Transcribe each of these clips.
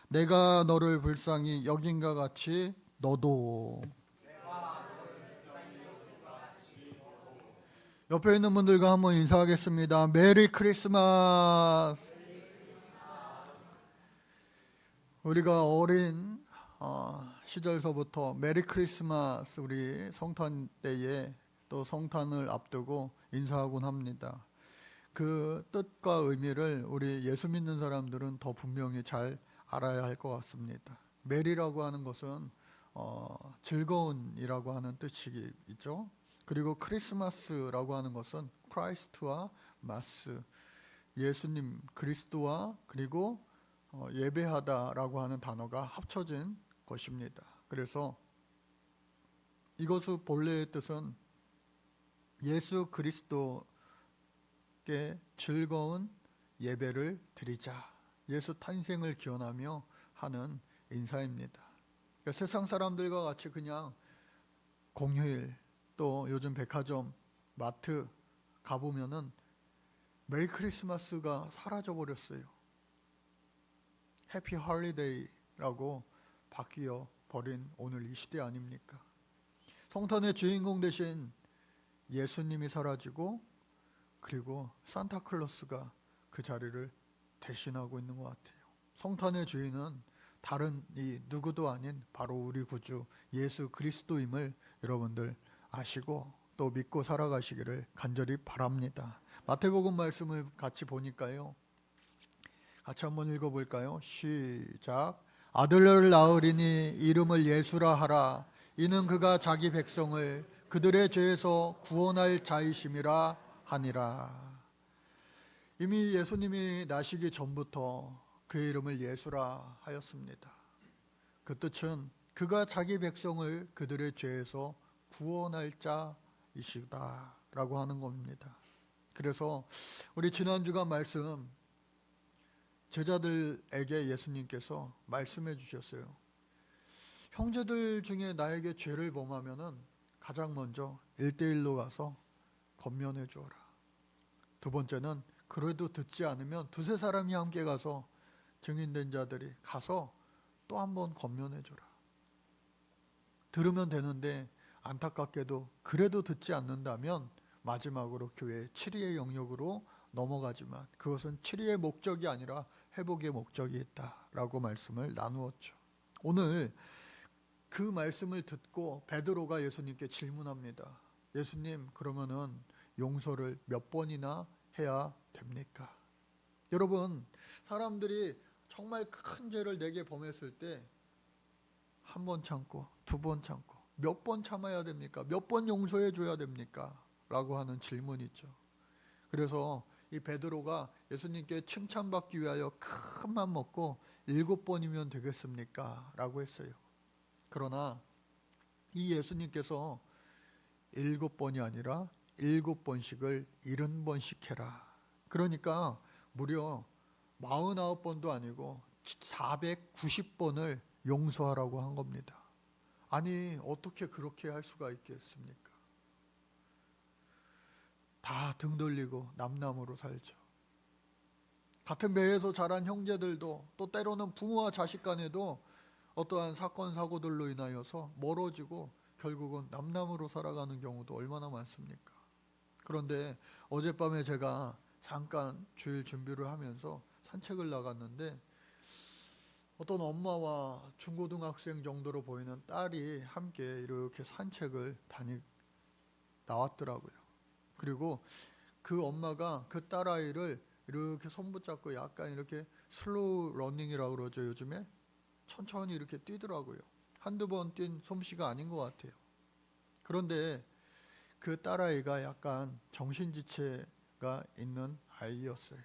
내가 너를 불쌍히 여긴가 같이 너도. 옆에 있는 분들과 한번 인사하겠습니다. 메리 크리스마스. 우리가 어린 시절서부터 메리 크리스마스 우리 성탄 때에 또 성탄을 앞두고 인사하곤 합니다. 그 뜻과 의미를 우리 예수 믿는 사람들은 더 분명히 잘 알아야 할 것 같습니다. 메리라고 하는 것은 즐거운이라고 하는 뜻이 있죠. 그리고 크리스마스라고 하는 것은 크라이스트와 마스, 예수님 그리스도와 그리고 예배하다라고 하는 단어가 합쳐진 것입니다. 그래서 이것의 본래의 뜻은 예수 그리스도께 즐거운 예배를 드리자, 예수 탄생을 기원하며 하는 인사입니다. 그러니까 세상 사람들과 같이 그냥 공휴일 또 요즘 백화점, 마트 가보면은 메리 크리스마스가 사라져 버렸어요. 해피 홀리데이라고 바뀌어 버린 오늘 이 시대 아닙니까? 성탄의 주인공 대신 예수님이 사라지고 그리고 산타클로스가 그 자리를 대신하고 있는 것 같아요. 성탄의 주인은 다른 이 누구도 아닌 바로 우리 구주 예수 그리스도임을 여러분들 아시고 또 믿고 살아가시기를 간절히 바랍니다. 마태복음 말씀을 같이 보니까요. 같이 한번 읽어볼까요? 시작. 아들을 낳으리니 이름을 예수라 하라. 이는 그가 자기 백성을 그들의 죄에서 구원할 자이심이라 하니라. 이미 예수님이 나시기 전부터 그의 이름을 예수라 하였습니다. 그 뜻은 그가 자기 백성을 그들의 죄에서 구원할 자이시다 라고 하는 겁니다. 그래서 우리 지난주간 말씀 제자들에게 예수님께서 말씀해 주셨어요. 형제들 중에 나에게 죄를 범하면은 가장 먼저 1대1로 가서 권면해 주어라. 두 번째는 그래도 듣지 않으면 두세 사람이 함께 가서 증인된 자들이 가서 또 한번 권면해 줘라. 들으면 되는데 안타깝게도 그래도 듣지 않는다면 마지막으로 교회의 7위의 영역으로 넘어가지만 그것은 7위의 목적이 아니라 회복의 목적이 있다라고 말씀을 나누었죠. 오늘 그 말씀을 듣고 베드로가 예수님께 질문합니다. 예수님, 그러면은 용서를 몇 번이나 해야 됩니까? 여러분, 사람들이 정말 큰 죄를 내게 범했을 때 한 번 참고 두 번 참고 몇 번 참아야 됩니까? 몇 번 용서해 줘야 됩니까? 라고 하는 질문이 있죠. 그래서 이 베드로가 예수님께 칭찬받기 위하여 큰 맘 먹고 7번이면 되겠습니까? 라고 했어요. 그러나 이 예수님께서 7번이 아니라 7번씩을 70번씩 해라. 그러니까 무려 49번도 아니고 490번을 용서하라고 한 겁니다. 아니, 어떻게 그렇게 할 수가 있겠습니까? 다 등 돌리고 남남으로 살죠. 같은 배에서 자란 형제들도 또 때로는 부모와 자식 간에도 어떠한 사건 사고들로 인하여서 멀어지고 결국은 남남으로 살아가는 경우도 얼마나 많습니까? 그런데 어젯밤에 제가 잠깐 주일 준비를 하면서 산책을 나갔는데 어떤 엄마와 중고등학생 정도로 보이는 딸이 함께 이렇게 산책을 나왔더라고요. 그리고 그 엄마가 그 딸아이를 이렇게 손 붙잡고 약간 이렇게 슬로우 러닝이라고 그러죠. 요즘에 천천히 이렇게 뛰더라고요. 한두 번 뛴 솜씨가 아닌 것 같아요. 그런데 그 딸아이가 약간 정신지체가 있는 아이였어요.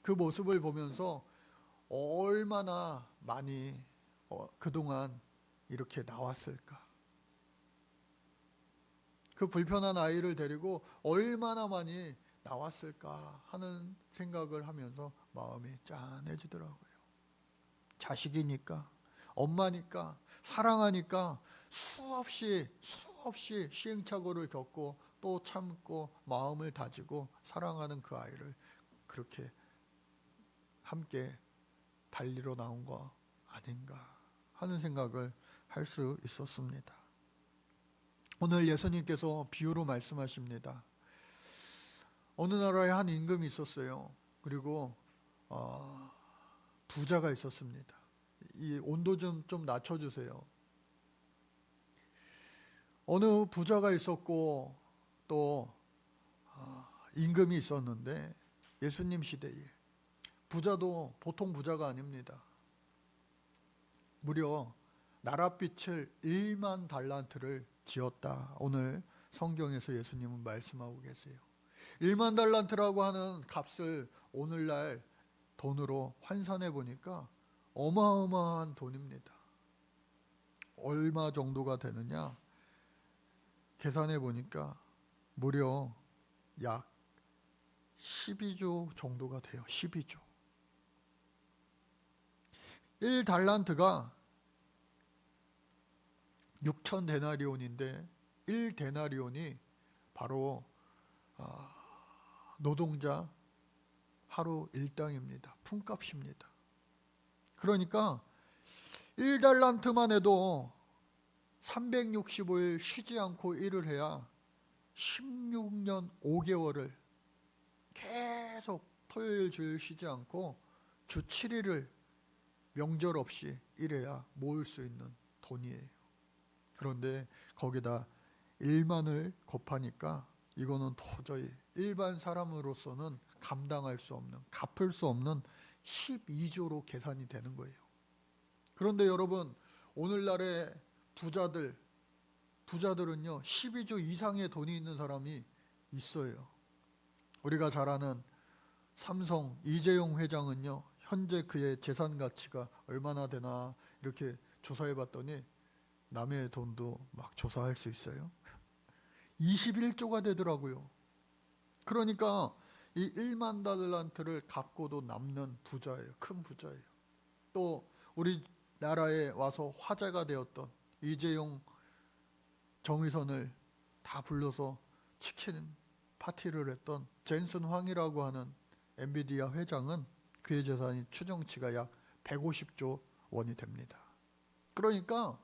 그 모습을 보면서 얼마나 많이 그동안 이렇게 나왔을까. 그 불편한 아이를 데리고 얼마나 많이 나왔을까 하는 생각을 하면서 마음이 짠해지더라고요. 자식이니까, 엄마니까, 사랑하니까 수없이 시행착오를 겪고 또 참고 마음을 다지고 사랑하는 그 아이를 그렇게 함께 달리러 나온 거 아닌가 하는 생각을 할 수 있었습니다. 오늘 예수님께서 비유로 말씀하십니다. 어느 나라에 한 임금이 있었어요. 그리고 부자가 있었습니다. 이 온도 좀 낮춰주세요. 어느 부자가 있었고 또 임금이 있었는데, 예수님 시대에 부자도 보통 부자가 아닙니다. 무려 나랏빛을 1만 달란트를 지었다. 오늘 성경에서 예수님은 말씀하고 계세요. 1만 달란트라고 하는 값을 오늘날 돈으로 환산해 보니까 어마어마한 돈입니다. 얼마 정도가 되느냐? 계산해 보니까 무려 약 12조 정도가 돼요. 12조. 1달란트가 6천 데나리온인데 1데나리온이 바로 노동자 하루 일당입니다. 품값입니다. 그러니까 1달란트만 해도 365일 쉬지 않고 일을 해야 16년 5개월을 계속 토요일 주일 쉬지 않고 주 7일을 명절 없이 일해야 모을 수 있는 돈이에요. 그런데 거기다 1만을 곱하니까 이거는 도저히 일반 사람으로서는 감당할 수 없는, 갚을 수 없는 12조로 계산이 되는 거예요. 그런데 여러분, 오늘날의 부자들은요 12조 이상의 돈이 있는 사람이 있어요. 우리가 잘 아는 삼성 이재용 회장은요, 현재 그의 재산 가치가 얼마나 되나 이렇게 조사해 봤더니 남의 돈도 막 조사할 수 있어요. 21조가 되더라고요. 그러니까 이 1만 달란트를 갚고도 남는 부자예요. 큰 부자예요. 또 우리나라에 와서 화제가 되었던 이재용 정의선을 다 불러서 치킨 파티를 했던 젠슨 황이라고 하는 엔비디아 회장은 그의 재산이 추정치가 약 150조 원이 됩니다. 그러니까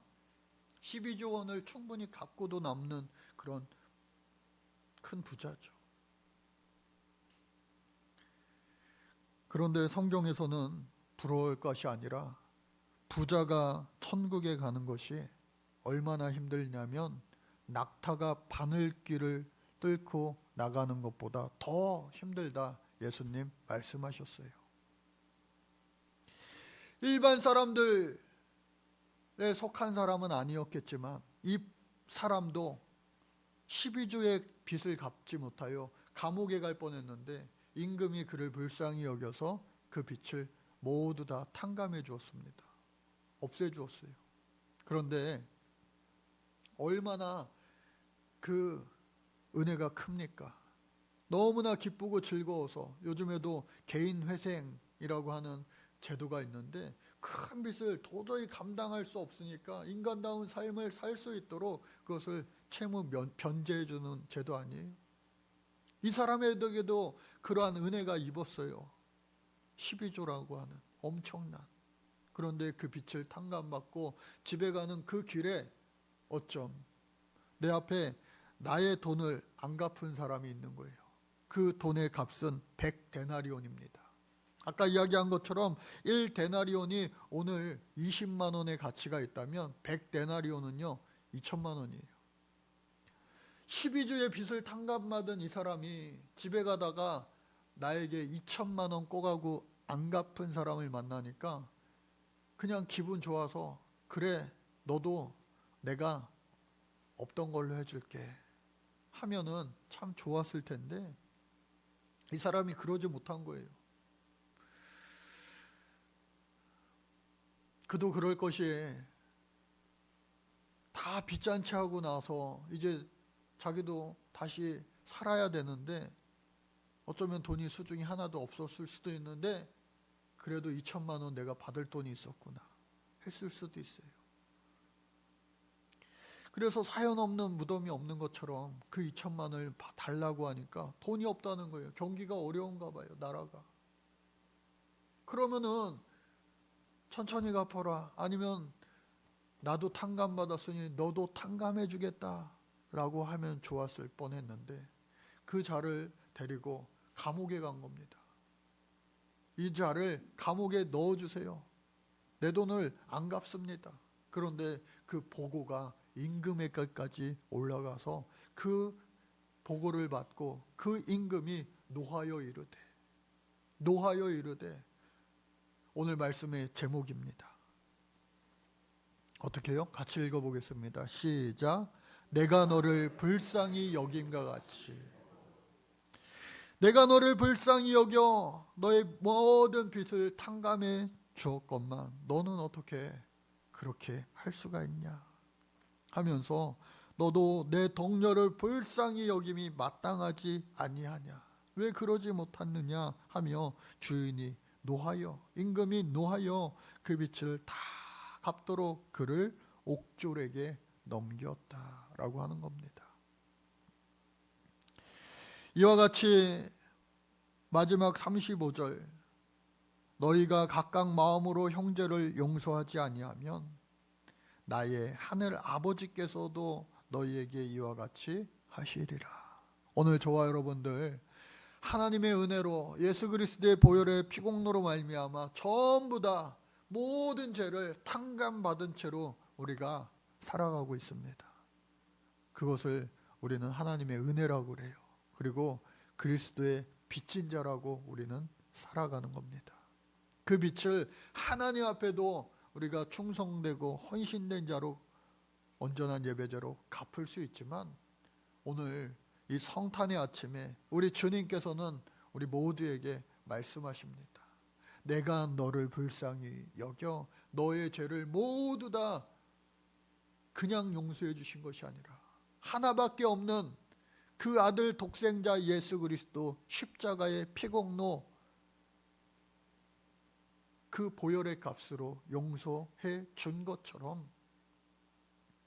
12조 원을 충분히 갚고도 남는 그런 큰 부자죠. 그런데 성경에서는 부러울 것이 아니라 부자가 천국에 가는 것이 얼마나 힘들냐면 낙타가 바늘길을 뚫고 나가는 것보다 더 힘들다, 예수님 말씀하셨어요. 일반 사람들에 속한 사람은 아니었겠지만 이 사람도 12조의 빚을 갚지 못하여 감옥에 갈 뻔했는데 임금이 그를 불쌍히 여겨서 그 빚을 모두 다 탕감해 주었습니다. 없애 주었어요. 그런데 얼마나 그 은혜가 큽니까? 너무나 기쁘고 즐거워서 요즘에도 개인 회생이라고 하는 제도가 있는데 큰 빚을 도저히 감당할 수 없으니까 인간다운 삶을 살 수 있도록 그것을 채무 변제해 주는 제도 아니에요? 이 사람에게도 그러한 은혜가 입었어요. 12조라고 하는 엄청난. 그런데 그 빚을 탕감받고 집에 가는 그 길에 어쩜 내 앞에 나의 돈을 안 갚은 사람이 있는 거예요. 그 돈의 값은 100데나리온입니다. 아까 이야기한 것처럼 1데나리온이 오늘 20만 원의 가치가 있다면 100데나리온은요 2천만 원이에요. 12조의 빚을 탕감받은 이 사람이 집에 가다가 나에게 2천만 원 꼬가고 안 갚은 사람을 만나니까 그냥 기분 좋아서 그래 너도 내가 없던 걸로 해줄게 하면은 참 좋았을 텐데 이 사람이 그러지 못한 거예요. 그도 그럴 것이 다 빚잔치 하고 나서 이제 자기도 다시 살아야 되는데 어쩌면 돈이 수중이 하나도 없었을 수도 있는데 그래도 2천만 원 내가 받을 돈이 있었구나 했을 수도 있어요. 그래서 사연 없는 무덤이 없는 것처럼 그 2천만 원을 달라고 하니까 돈이 없다는 거예요. 경기가 어려운가 봐요, 나라가. 그러면은 천천히 갚아라. 아니면 나도 탕감받았으니 너도 탕감해 주겠다 라고 하면 좋았을 뻔했는데 그 자를 데리고 감옥에 간 겁니다. 이 자를 감옥에 넣어주세요. 내 돈을 안 갚습니다. 그런데 그 보고가 임금에게까지 올라가서 그 보고를 받고 그 임금이 노하여 이르되 오늘 말씀의 제목입니다. 어떻게 해요? 같이 읽어보겠습니다. 시작. 내가 너를 불쌍히 여김과 같이 내가 너를 불쌍히 여겨 너의 모든 빚을 탕감해 주었건만 너는 어떻게 그렇게 할 수가 있냐 하면서 너도 내 동료를 불쌍히 여김이 마땅하지 아니하냐 왜 그러지 못하느냐 하며 주인이 노하여 임금이 노하여 그 빚을 다 갚도록 그를 옥졸에게 넘겼다라고 하는 겁니다. 이와 같이 마지막 35절 너희가 각각 마음으로 형제를 용서하지 아니하면 나의 하늘 아버지께서도 너희에게 이와 같이 하시리라. 오늘 저와 여러분들 하나님의 은혜로 예수 그리스도의 보혈의 피공로로 말미암아 전부 다 모든 죄를 탕감받은 채로 우리가 살아가고 있습니다. 그것을 우리는 하나님의 은혜라고 그래요. 그리고 그리스도의 빚진 자라고 우리는 살아가는 겁니다. 그 빛을 하나님 앞에도 우리가 충성되고 헌신된 자로 온전한 예배자로 갚을 수 있지만 오늘 이 성탄의 아침에 우리 주님께서는 우리 모두에게 말씀하십니다. 내가 너를 불쌍히 여겨 너의 죄를 모두 다 그냥 용서해 주신 것이 아니라 하나밖에 없는 그 아들 독생자 예수 그리스도 십자가의 피공로 그 보혈의 값으로 용서해 준 것처럼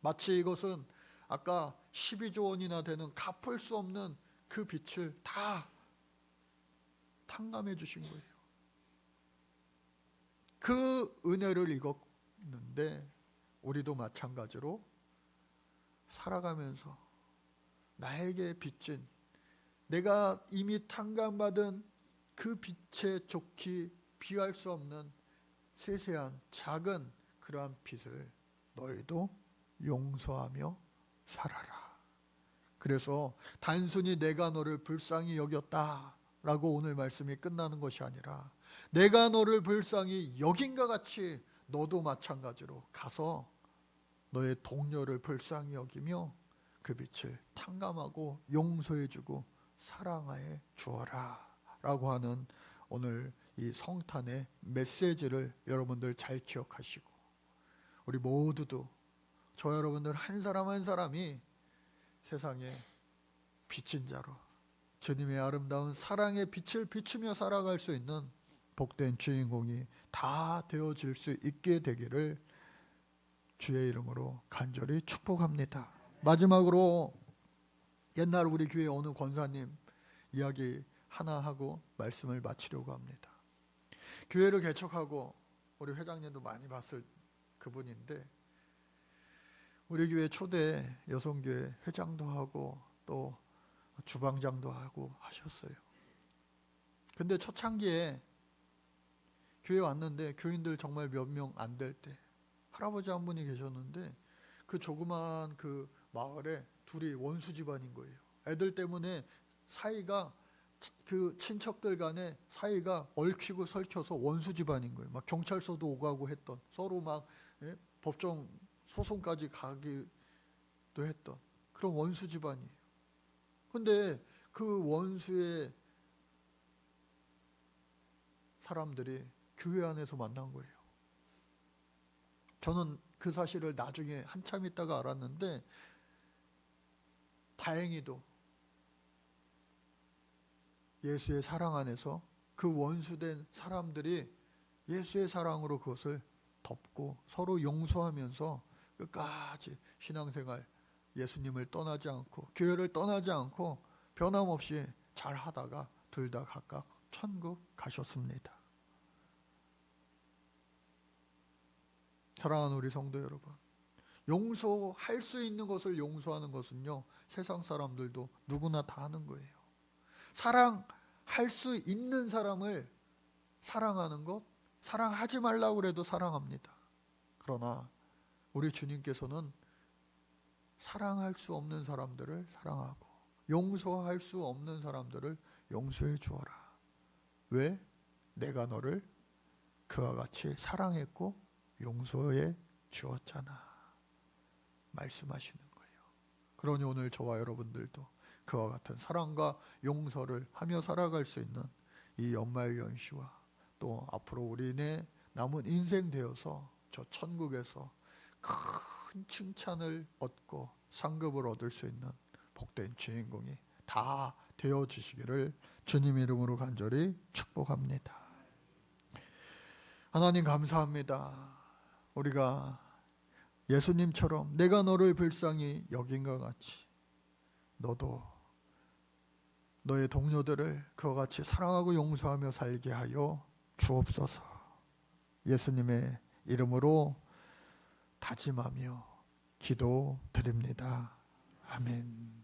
마치 이것은 아까 12조 원이나 되는 갚을 수 없는 그 빚을 다 탕감해 주신 거예요. 그 은혜를 읽었는데 우리도 마찬가지로 살아가면서 나에게 빚진 내가 이미 탕감받은 그 빚에 좋기 비할 수 없는 세세한 작은 그러한 빚을 너희도 용서하며 살아라. 그래서 단순히 내가 너를 불쌍히 여겼다라고 오늘 말씀이 끝나는 것이 아니라 내가 너를 불쌍히 여긴과 같이 너도 마찬가지로 가서 너의 동료를 불쌍히 여기며 그 빛을 탕감하고 용서해주고 사랑하여 주어라 라고 하는 오늘 이 성탄의 메시지를 여러분들 잘 기억하시고 우리 모두도 저 여러분들 한 사람 한 사람이 세상에 빚진 자로 주님의 아름다운 사랑의 빛을 비추며 살아갈 수 있는 복된 주인공이 다 되어질 수 있게 되기를 주의 이름으로 간절히 축복합니다. 마지막으로 옛날 우리 교회 어느 권사님 이야기 하나 하고 말씀을 마치려고 합니다. 교회를 개척하고 우리 회장님도 많이 봤을 그분인데 우리 교회 초대 여성교회 회장도 하고 또 주방장도 하고 하셨어요. 근데 초창기에 교회 왔는데 교인들 정말 몇 명 안 될 때 할아버지 한 분이 계셨는데 그 조그만 그 마을에 둘이 원수 집안인 거예요. 애들 때문에 사이가 그 친척들 간에 사이가 얽히고 설켜서 원수 집안인 거예요. 막 경찰서도 오가고 했던 서로 막 법정 소송까지 가기도 했던 그런 원수 집안이에요. 근데 그 원수의 사람들이 교회 안에서 만난 거예요. 저는 그 사실을 나중에 한참 있다가 알았는데 다행히도 예수의 사랑 안에서 그 원수된 사람들이 예수의 사랑으로 그것을 덮고 서로 용서하면서 끝까지 신앙생활 예수님을 떠나지 않고 교회를 떠나지 않고 변함없이 잘 하다가 둘 다 각각 천국 가셨습니다. 사랑하는 우리 성도 여러분, 용서할 수 있는 것을 용서하는 것은요, 세상 사람들도 누구나 다 하는 거예요. 사랑할 수 있는 사람을 사랑하는 것, 사랑하지 말라고 그래도 사랑합니다. 그러나 우리 주님께서는 사랑할 수 없는 사람들을 사랑하고 용서할 수 없는 사람들을 용서해 주어라. 왜? 내가 너를 그와 같이 사랑했고 용서해 주었잖아 말씀하시는 거예요. 그러니 오늘 저와 여러분들도 그와 같은 사랑과 용서를 하며 살아갈 수 있는 이 연말연시와 또 앞으로 우리네 남은 인생 되어서 저 천국에서 큰 칭찬을 얻고 상급을 얻을 수 있는 복된 주인공이 다 되어주시기를 주님 이름으로 간절히 축복합니다. 하나님 감사합니다. 우리가 예수님처럼 내가 너를 불쌍히 여긴 것 같이 너도 너의 동료들을 그와 같이 사랑하고 용서하며 살게 하여 주옵소서. 예수님의 이름으로 다짐하며 기도드립니다. 아멘.